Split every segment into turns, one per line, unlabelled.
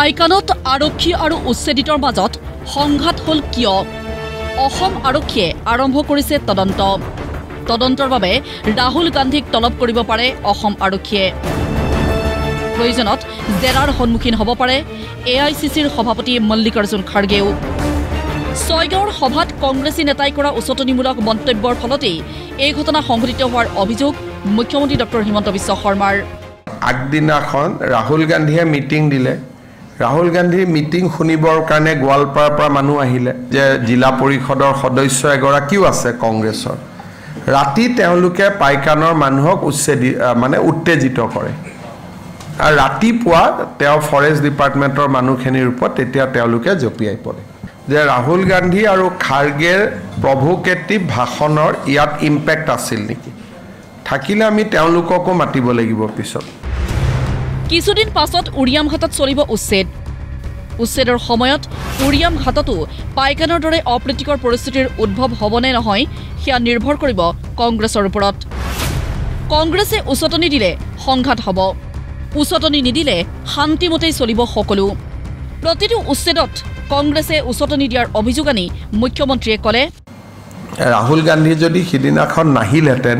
পাইকানত আৰক্ষী আৰু উচ্ছেদিতৰ মাজত সংঘাত হল কিয় অসম আৰক্ষীয়ে আৰম্ভ কৰিছে তদন্তৰ বাবে ৰাহুল গান্ধীক তলব কৰিব পাৰে অসম আৰক্ষীয়ে প্ৰয়োজনত জেৰাৰ সন্মুখীন হ'ব পাৰে AICCৰ সভাপতি মল্লিকাৰ্জুন খাৰ্গেও ছয়গাঁৱৰ সভাত কংগ্ৰেছী নেতাই কৰা উচতনিমূলক মন্তব্যৰ ফলতেই এই ঘটনা সংঘটিত হোৱাৰ অভিযোগ মুখ্যমন্ত্ৰী ডক্টৰ হিমন্ত বিশ্ব শৰ্মাৰ
আগদিনাখন ৰাহুল গান্ধীয়ে মিটিং দিলে ৰাহুল গান্ধীৰ মিটিং শুনিবৰ কাৰণে গোৱালপাৰাৰ পৰা মানুহ আহিলে যে জিলা পৰিষদৰ সদস্য এগৰাকীও আছে কংগ্ৰেছৰ ৰাতি তেওঁলোকে পাইকানৰ মানুহক উত্তেজিত কৰে আৰু ৰাতিপুৱা তেওঁ ফৰেষ্ট ডিপাৰ্টমেণ্টৰ মানুহখিনিৰ ওপৰত তেতিয়া তেওঁলোকে জপিয়াই পৰে যে ৰাহুল গান্ধী আৰু খাৰ্গেৰ প্ৰভোকেটিভ ভাষণৰ ইয়াত ইম্পেক্ট আছিল নেকি থাকিলে আমি তেওঁলোককো মাতিব লাগিব পিছত
কিছুদিন পাছত উৰিয়াম ঘাটত চলিব উচ্ছেদৰ সময়ত উৰিয়াম ঘাটতো পাইকানৰ দৰে অপ্ৰীতিকৰ পৰিস্থিতিৰ উদ্ভৱ হ'বনে নহয় সেয়া নিৰ্ভৰ কৰিব কংগ্ৰেছৰ ওপৰত কংগ্ৰেছে উচতনি দিলে সংঘাত হ'ব উচতনি নিদিলে শান্তিমতেই চলিব সকলো প্ৰতিটো উচ্ছেদত কংগ্ৰেছে উচতনি দিয়াৰ অভিযোগ আনি মুখ্যমন্ত্ৰীয়ে ক'লে
ৰাহুল গান্ধী যদি সিদিনাখন নাহিলহেঁতেন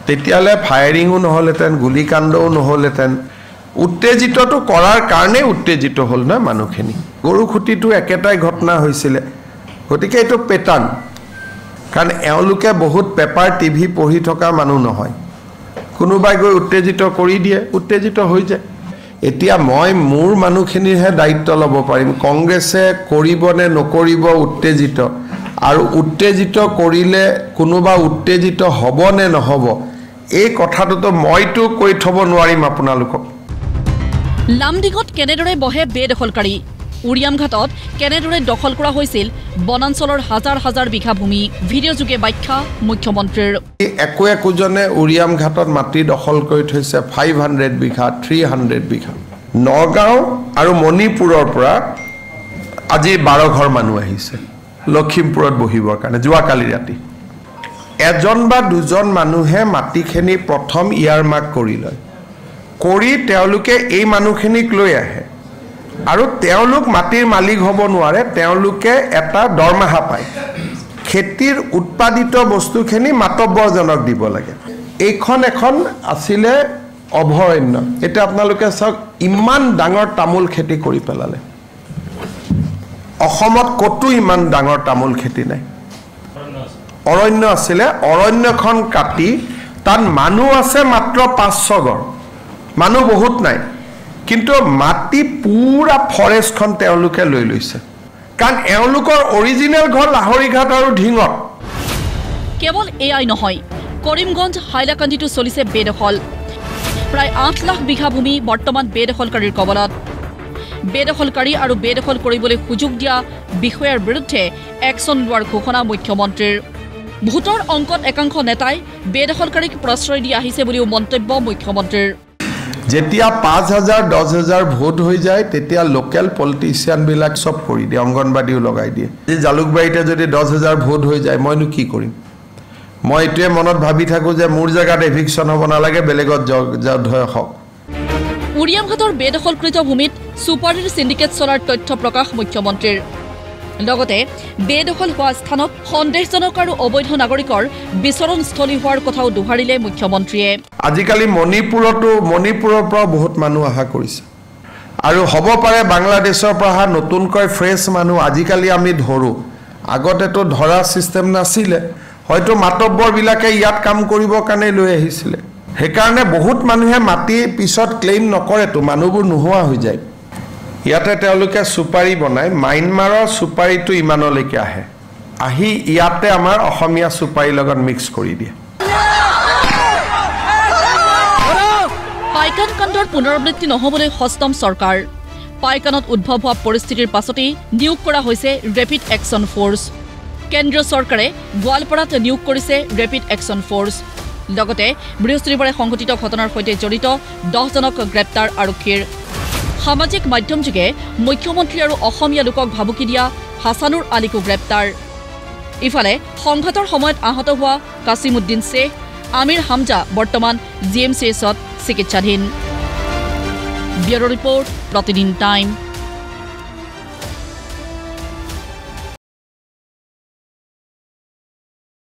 তেতিয়ালে ফায়াৰিঙো নহ'লহেঁতেন গুলীকাণ্ডও নহ'লহেঁতেন উত্তেজিতটো কৰাৰ কাৰণে উত্তেজিত হ'ল না মানুহখিনি গৰুখুটিটো একেটাই ঘটনা হৈছিলে গতিকে এইটো পেটাৰ্ণ কাৰণ এওঁলোকে বহুত পেপাৰ টিভি পঢ়ি থকা মানুহ নহয় কোনোবাই গৈ উত্তেজিত কৰি দিয়ে উত্তেজিত হৈ যায় এতিয়া মই মোৰ মানুহখিনিৰহে দায়িত্ব ল'ব পাৰিম কংগ্ৰেছে কৰিব নে নকৰিব উত্তেজিত আৰু উত্তেজিত কৰিলে কোনোবা উত্তেজিত হ'ব নে নহ'ব এই কথাটোতো মইতো কৈ থ'ব নোৱাৰিম আপোনালোকক
লামডিঙত কেনেদৰে বহে বেদখলকাৰী উৰিয়াম ঘাটত কেনেদৰে দখল কৰা হৈছিল বনাঞ্চলৰ হাজাৰ হাজাৰ বিঘা ভূমি ভিডিঅ'যোগে ব্যাখ্যা মুখ্যমন্ত্ৰীৰ
একোজনে উৰিয়াম ঘাটত মাটি দখল কৰি থৈছে 500 বিঘা 300 বিঘা নগাঁও আৰু মণিপুৰৰ পৰা আজি 12 ঘৰ মানুহ আহিছে লখিমপুৰত বহিবৰ কাৰণে যোৱাকালি ৰাতি এজন বা দুজন মানুহে মাটিখিনি প্ৰথম ইয়াৰমাৰ্ক কৰি লয় কৰি তেওঁলোকে এই মানুহখিনিক লৈ আহে আৰু তেওঁলোক মাটিৰ মালিক হ'ব নোৱাৰে তেওঁলোকে এটা দৰমহা পায় খেতিৰ উৎপাদিত বস্তুখিনি মাতব্বৰজনক দিব লাগে এইখন এখন আছিলে অভয়াৰণ্য এটা আপোনালোকে চাওক ইমান ডাঙৰ তামোল খেতি কৰি পেলালে অসমত কতো ইমান ডাঙৰ তামোল খেতি নাই অৰণ্য আছিলে অৰণ্যখন কাটি তাত মানুহ আছে মাত্ৰ 500 ঘৰ মানুহ বহুত নাই কিন্তু মাটি পুৰা ফৰেষ্টখন তেওঁলোকে লৈ লৈছে কাৰণ এওঁলোকৰ অৰিজিনেল ঘৰ লাহৰীঘাট আৰু ঢিঙত
কেৱল এয়াই নহয় কৰিমগঞ্জ হাইলাকান্দিতো চলিছে বেদখল প্ৰায় 8 লাখ বিঘা ভূমি বৰ্তমান বেদখলকাৰীৰ কবলত বেদখলকাৰী আৰু বেদখল কৰিবলৈ সুযোগ দিয়া বিষয়াৰ বিৰুদ্ধে একশ্যন লোৱাৰ ঘোষণা মুখ্যমন্ত্ৰীৰ ভোটৰ অংকত একাংশ নেতাই বেদখলকাৰীক প্ৰশ্ৰয় দি আহিছে বুলিও মন্তব্য মুখ্যমন্ত্ৰীৰ
যেতিয়া 5000 10000 ভোট হৈ যায় তেতিয়া লোকেল পলিটিচিয়ান বিলাক সব কৰি দিয়ে অংগনবাদীও লগাই দিয়ে যে জালুকবাৰীতে যদি 10000 ভোট হৈ যায় মইনো কি কৰিম মই এটোৱে মনত ভাবি থাকো যে মোৰ জায়গাত এভিকশন হ'ব নালাগে বেলেগত ধয় হওক
উৰিয়াম ঘাটৰ বেদখলকৃত ভূমিত সুপাৰিৰ সিন্ডিকেট চলাৰ তথ্য প্ৰকাশ মুখ্যমন্ত্ৰীৰ লগতে বেদখল হোৱা স্থানত সন্দেহজনক আৰু অবৈধ নাগৰিকৰ বিচৰণস্থলী হোৱাৰ কথাও দোহাৰিলে মুখ্যমন্ত্ৰীয়ে
আজিকালি মণিপুৰৰ পৰা বহুত মানুহ আহা কৰিছে আৰু হ'ব পাৰে বাংলাদেশৰ পৰা নতুনকৈ ফ্ৰেছ মানুহ আজিকালি আমি ধৰো আগতেতো ধৰা সিস্টেম নাছিলে হয়তো মাতব্বৰ বিলাকে ইয়াত কাম কৰিবৰ কাৰণে লৈ আহিছিলে হেকাৰণে বহুত মানুহে মাটি পিছত ক্লেইম নকৰেতো মানুহবোৰ নোহোৱা হৈ যায় ইয়াতে তেওঁলোকে সুপাৰি বনায় মাইনমাৰৰ সুপাৰিটো ইমানলৈকে আহি ইয়াতে আমাৰ অসমীয়া সুপাৰি লগত মিক্স কৰি দিয়ে
পাইকান কাণ্ডৰ পুনৰাবৃত্তি নহ'বলৈ সষ্টম চৰকাৰ পাইকানত উদ্ভৱ হোৱা পৰিস্থিতিৰ পাছতেই নিয়োগ কৰা হৈছে ৰেপিড একশ্যন ফ'ৰ্চ কেন্দ্ৰীয় চৰকাৰে গোৱালপাৰাত নিয়োগ কৰিছে ৰেপিড একশ্যন ফ'ৰ্চ লগতে বৃহস্পতিবাৰে সংঘটিত ঘটনাৰ সৈতে জড়িত 10 জনক গ্ৰেপ্তাৰ আৰক্ষীৰ সামাজিক মাধ্যমযোগে মুখ্যমন্ত্ৰী আৰু অসমীয়া লোকক ভাবুকি দিয়া হাছানুৰ আলীকো গ্ৰেপ্তাৰ ইফালে সংঘাতৰ সময়ত আহত হোৱা কাছিমুদ্দিন শ্বেখ আমিৰ হামজা বৰ্তমান GMCHত চিকিৎসাধীন ব্যুৰো ৰিপৰ্ট প্ৰতিদিন টাইম